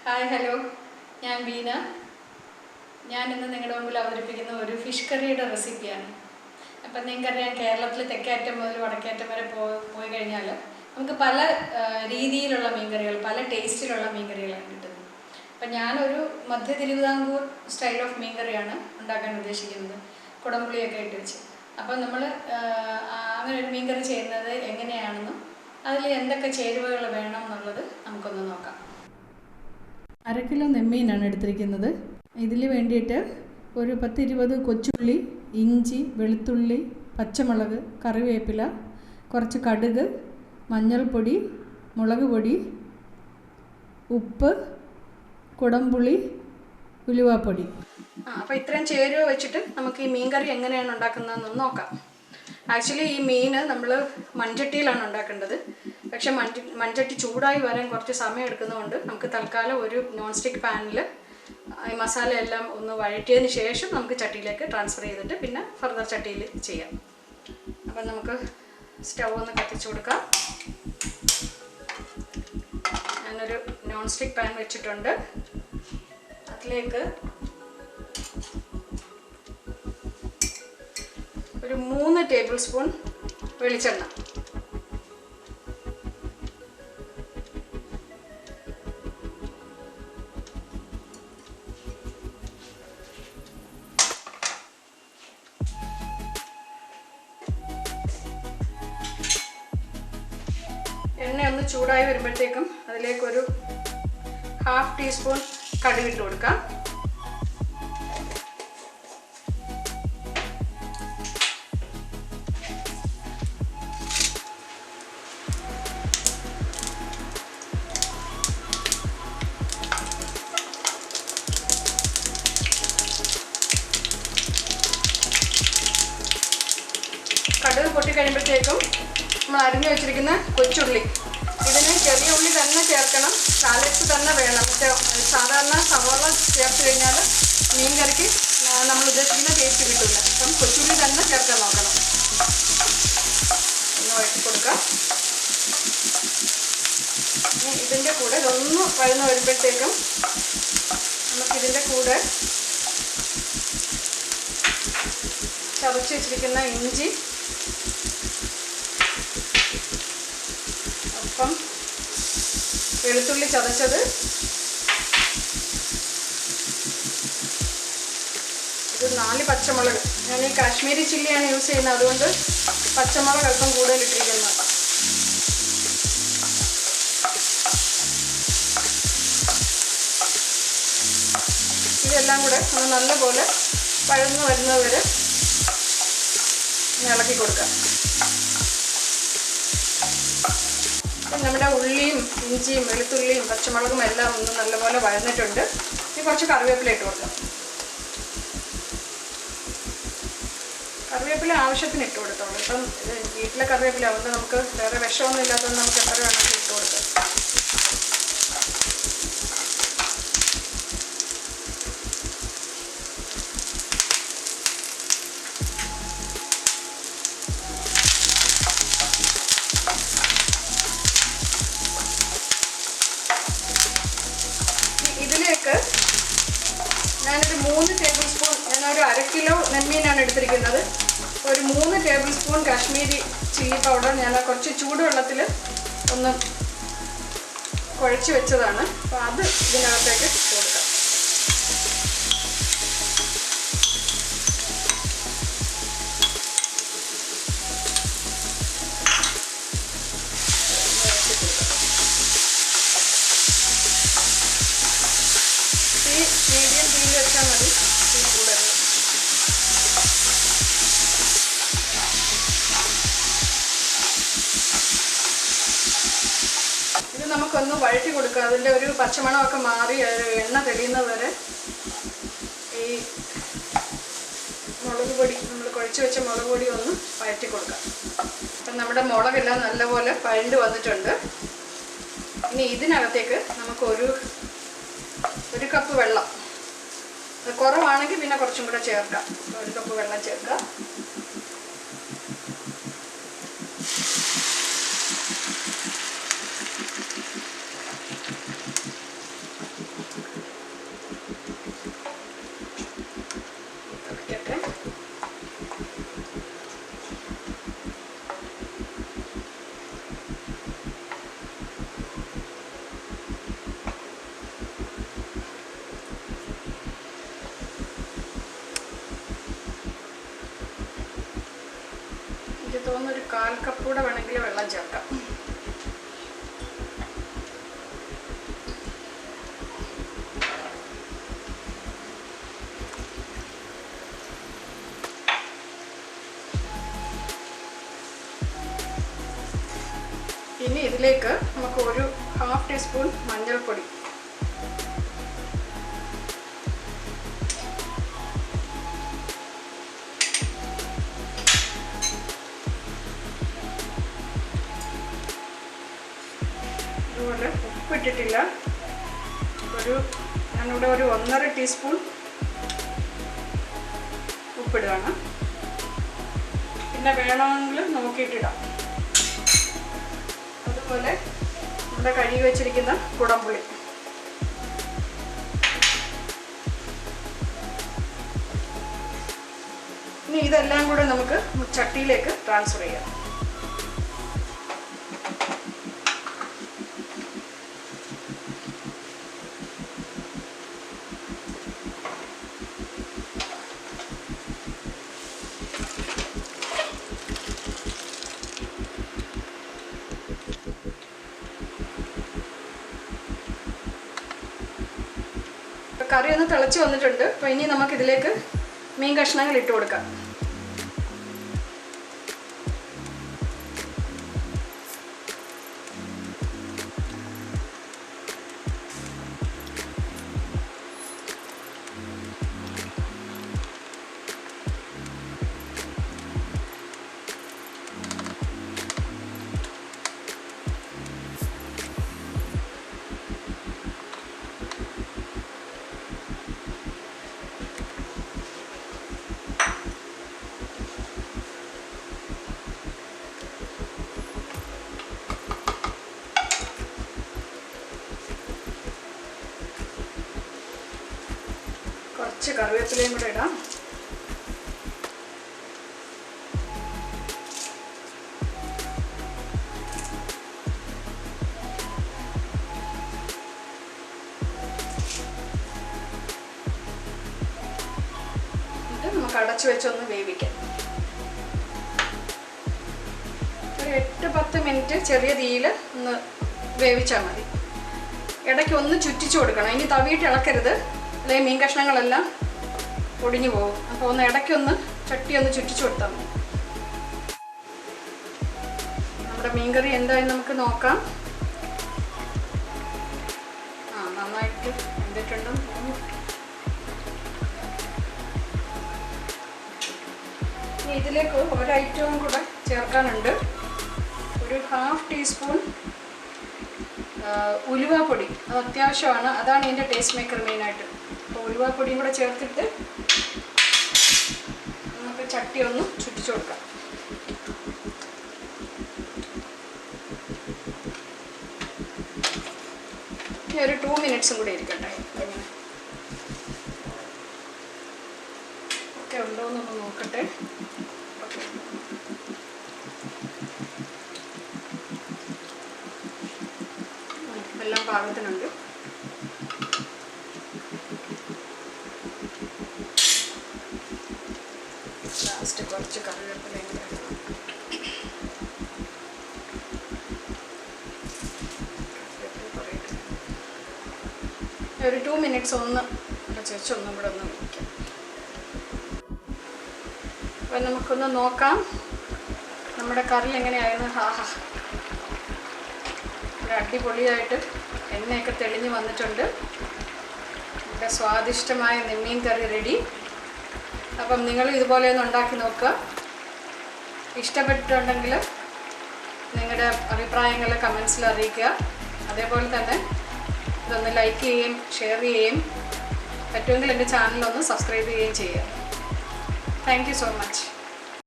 Hi hello, ഞാൻ ബീന. ഞാനിന്ന് നിങ്ങളുടെ മുമ്പിൽ അവതരിപ്പിക്കുന്ന ഒരു ഫിഷ് കറിയുടെ റെസിപ്പിയാണ്. അപ്പം നിങ്ങൾക്കറിയാം, കേരളത്തിൽ തെക്കേറ്റം മുതൽ വടക്കേറ്റം വരെ പോയി കഴിഞ്ഞാൽ നമുക്ക് പല രീതിയിലുള്ള മീൻകറികൾ, പല ടേസ്റ്റിലുള്ള മീൻകറികളാണ് കിട്ടുന്നത്. അപ്പം ഞാനൊരു മധ്യ തിരുവിതാംകൂർ സ്റ്റൈൽ ഓഫ് മീൻകറിയാണ് ഉണ്ടാക്കാൻ ഉദ്ദേശിക്കുന്നത്, കുടംപുളിയൊക്കെ ഇട്ട് വെച്ച്. അപ്പം നമ്മൾ അങ്ങനെ ഒരു മീൻകറി ചെയ്യുന്നത് എങ്ങനെയാണെന്നും അതിൽ എന്തൊക്കെ ചേരുവകൾ വേണം എന്നുള്ളത് നമുക്കൊന്ന് നോക്കാം. 1/2 കിലോ നെമ്മീനാണ് എടുത്തിരിക്കുന്നത്. ഇതിൽ വേണ്ടിയിട്ട് ഒരു 10-20 കൊച്ചുള്ളി, ഇഞ്ചി, വെളുത്തുള്ളി, പച്ചമുളക്, കറിവേപ്പില, കുറച്ച് കടുക്, മഞ്ഞൾപ്പൊടി, മുളക് പൊടി, ഉപ്പ്, കുടംപുളി, ഉലുവാപ്പൊടി. അപ്പോൾ ഇത്രയും ചേരുവ വെച്ചിട്ട് നമുക്ക് ഈ മീൻ കറി എങ്ങനെയാണ് ഉണ്ടാക്കുന്നതെന്ന് നോക്കാം. ആക്ച്വലി ഈ മീൻ നമ്മൾ മൺചട്ടിയിലാണ് ഉണ്ടാക്കേണ്ടത്. പക്ഷെ മൺചട്ടി ചൂടായി വരാൻ കുറച്ച് സമയം എടുക്കുന്നതുകൊണ്ട് നമുക്ക് തൽക്കാലം ഒരു നോൺ സ്റ്റിക്ക് പാനിൽ ഈ മസാല എല്ലാം ഒന്ന് വഴറ്റിയതിന് ശേഷം നമുക്ക് ചട്ടിയിലേക്ക് ട്രാൻസ്ഫർ ചെയ്തിട്ട് പിന്നെ ഫർദർ ചട്ടിയിൽ ചെയ്യാം. അപ്പം നമുക്ക് സ്റ്റൗ ഒന്ന് കത്തിച്ചു കൊടുക്കാം. ഞാനൊരു നോൺ സ്റ്റിക്ക് പാൻ വെച്ചിട്ടുണ്ട്. അതിലേക്ക് ഒരു 3 ടേബിൾ സ്പൂൺ വെളിച്ചെണ്ണ, എണ്ണ ഒന്ന് ചൂടായി വരുമ്പോഴത്തേക്കും അതിലേക്കൊരു 1/2 ടീസ്പൂൺ കടുക് ഇട്ട് കൊടുക്കാം. കടുക് പൊട്ടിക്കഴിയുമ്പോഴത്തേക്കും നമ്മൾ അരിഞ്ഞു വെച്ചിരിക്കുന്ന കൊച്ചുള്ളി, ഇതിന് ചെറിയ ഉള്ളി തന്നെ ചേർക്കണം, ഷാലറ്റ്സ് തന്നെ വേണം. സാധാരണ സവോള ചേർത്ത് കഴിഞ്ഞാൽ മീൻ കറിക്ക് നമ്മൾ ഉദ്ദേശിക്കുന്ന ടേസ്റ്റ് കിട്ടില്ല. അപ്പം കൊച്ചുള്ളി തന്നെ ചേർക്കാൻ നോക്കണം. ഒന്ന് വഴറ്റി കൊടുക്കാം. ഇതിൻ്റെ കൂടെ ഇതൊന്ന് വഴന്ന് വരുമ്പോഴത്തേക്കും നമുക്കിതിൻ്റെ കൂടെ ചതച്ച് വെച്ചിരിക്കുന്ന ഇഞ്ചി, ഒപ്പം വെളുത്തുള്ളി ചതച്ചത്, ഇത് 4 പച്ചമുളക്. ഞാൻ ഈ കാശ്മീരി ചില്ലിയാണ് യൂസ് ചെയ്യുന്നത്, അതുകൊണ്ട് പച്ചമുളക് അല്പം കൂടുതൽ ഇട്ടിരിക്കുന്നത്. ഇതെല്ലാം കൂടെ ഒന്ന് നല്ലപോലെ വഴന്ന് വരുന്നവരെ ഇളക്കി കൊടുക്കാം. നമ്മുടെ ഉള്ളിയും ഇഞ്ചിയും വെളുത്തുള്ളിയും പച്ചമുളകും എല്ലാം ഒന്ന് നല്ലപോലെ വഴന്നിട്ടുണ്ട്. ഇനി കുറച്ച് കറിവേപ്പില ഇട്ട് കൊടുക്കാം. കറിവേപ്പില ആവശ്യത്തിന് ഇട്ട് കൊടുത്തോളൂ. ഇപ്പം വീട്ടിലെ കറിവേപ്പില ആവുമ്പോൾ നമുക്ക് വേറെ വിഷമൊന്നും ഇല്ലാത്തതുകൊണ്ട് നമുക്ക് എത്ര വേണമെങ്കിലും ഇട്ട് കൊടുക്കാം. ഇതിലേക്ക് ഞാനൊരു 3 ടേബിൾ സ്പൂൺ, ഞാനൊരു 1/2 കിലോ നെമ്മീനാണ് എടുത്തിരിക്കുന്നത്. ഒരു 3 table spoon Kashmiri chilli powder ഞാൻ കുറച്ച് ചൂടുവെള്ളത്തിൽ ഒന്ന് കുഴച്ച് വെച്ചതാണ്. അപ്പോൾ അത് ഇതിനകത്തേക്ക് ഇട്ട് കൊടുക്കാം. മീഡിയം തീയിൽ വെച്ചാൽ മതി, തീ കൂടരുത്. ഇത് നമുക്കൊന്ന് വഴറ്റി കൊടുക്കുക. അതിൻ്റെ ഒരു പച്ചമണമൊക്കെ മാറി എണ്ണ തെളിയുന്നത് വരെ ഈ മുളക് പൊടി, നമ്മൾ കുഴച്ച് വെച്ച മുളക് പൊടി ഒന്ന് വഴറ്റി കൊടുക്കാം. അപ്പം നമ്മുടെ മുളകെല്ലാം നല്ലപോലെ വഴണ്ട് വന്നിട്ടുണ്ട്. ഇനി ഇതിനകത്തേക്ക് നമുക്ക് ഒരു കപ്പ് വെള്ളം, കുറവാണെങ്കിൽ പിന്നെ കുറച്ചും കൂടെ ചേർക്കാം. 1 കപ്പ് വെള്ളം ചേർക്കാം. തോന്നുന്നു ഒരു 1/4 കപ്പ് കൂടെ വേണമെങ്കിൽ വെള്ളം ചേർക്കാം. ഇനി ഇതിലേക്ക് നമുക്ക് ഒരു 1/2 ടീസ്പൂൺ മഞ്ഞൾപ്പൊടി, അതുപോലെ ഉപ്പിട്ടിട്ടില്ല, ഞാനിവിടെ ഒരു 1.5 ടീസ്പൂൺ ഉപ്പിടുകയാണ്. പിന്നെ വേണമെങ്കിൽ നോക്കിയിട്ടിടാം. അതുപോലെ നമ്മുടെ കഴുകി വെച്ചിരിക്കുന്ന കുടംപുളി, ഇനി ഇതെല്ലാം കൂടെ നമുക്ക് ചട്ടിയിലേക്ക് ട്രാൻസ്ഫർ ചെയ്യാം. കറി ഒന്ന് തിളച്ച് വന്നിട്ടുണ്ട്. അപ്പോൾ ഇനി നമുക്കിതിലേക്ക് മീൻ കഷ്ണങ്ങൾ ഇട്ട് കൊടുക്കാം. കുറച്ച് കറിവേപ്പിലയും കൂടെ ഇടാം. എന്നിട്ട് നമുക്ക് അടച്ചു വെച്ചൊന്ന് വേവിക്കാം. ഒരു 8-10 മിനിറ്റ് ചെറിയ തീയിൽ ഒന്ന് വേവിച്ചാൽ മതി. ഇടയ്ക്ക് ഒന്ന് ചുറ്റിച്ചു കൊടുക്കണം. ഇനി തവിയിട്ട് ഇളക്കരുത്, അല്ലെങ്കിൽ മീൻ കഷ്ണങ്ങളെല്ലാം പൊടിഞ്ഞു പോകും. അപ്പോൾ ഒന്ന് ഇടയ്ക്കൊന്ന് ചട്ടി ഒന്ന് ചുറ്റിച്ചു കൊടുത്താൽ മതി. നമ്മുടെ മീൻകറി എന്തായാലും നമുക്ക് നോക്കാം. നന്നായിട്ട് വെന്തിട്ടുണ്ടെന്ന് തോന്നുന്നു. ഇനി ഇതിലേക്ക് ഒരു ഐറ്റവും കൂടെ ചേർക്കാനുണ്ട്. ഒരു 1/2 ടീസ്പൂൺ ഉലുവാപ്പൊടി. അത് അത്യാവശ്യമാണ്, അതാണ് ഇതിൻ്റെ ടേസ്റ്റ് മേക്കർ മെയിനായിട്ട്. അപ്പോൾ ഉലുവാപ്പൊടിയും കൂടെ ചേർത്തിട്ട് നമുക്ക് ചട്ടി ഒന്ന് ചുറ്റിച്ചു കൊടുക്കാം. ഇനി ഒരു 2 മിനിറ്റ്സും കൂടി ഇരിക്കട്ടെ. അങ്ങനെ ഒക്കെ ഉണ്ടോയെന്നൊന്ന് നോക്കട്ടെ. എല്ലാം പാകത്തിനുണ്ട്. ലാസ്റ്റ് കുറച്ച് കറിവേപ്പിലയും കൂടെ ഇടണം. ഒരു 2 മിനിറ്റ്സ് ഒന്ന് വെച്ച് ഒന്നും കൂടെ ഒന്ന് വയ്ക്കാം. അപ്പം നമുക്കൊന്ന് നോക്കാം നമ്മുടെ കറി എങ്ങനെയായിരുന്നു. അടിപൊളിയായിട്ട് എണ്ണയൊക്കെ തെളിഞ്ഞ് വന്നിട്ടുണ്ട്. നമ്മുടെ സ്വാദിഷ്ടമായ നെമ്മീൻ കറി റെഡി. അപ്പം നിങ്ങൾ ഇതുപോലെ ഒന്ന് ഉണ്ടാക്കി നോക്കുക. ഇഷ്ടപ്പെട്ടിട്ടുണ്ടെങ്കിൽ നിങ്ങളുടെ അഭിപ്രായങ്ങൾ കമൻസിൽ അറിയിക്കുക. അതേപോലെ തന്നെ ഇതൊന്ന് ലൈക്ക് ചെയ്യുകയും ഷെയർ ചെയ്യുകയും പറ്റുമെങ്കിൽ എൻ്റെ ചാനലൊന്ന് സബ്സ്ക്രൈബ് ചെയ്യുകയും ചെയ്യുക. Thank you so much.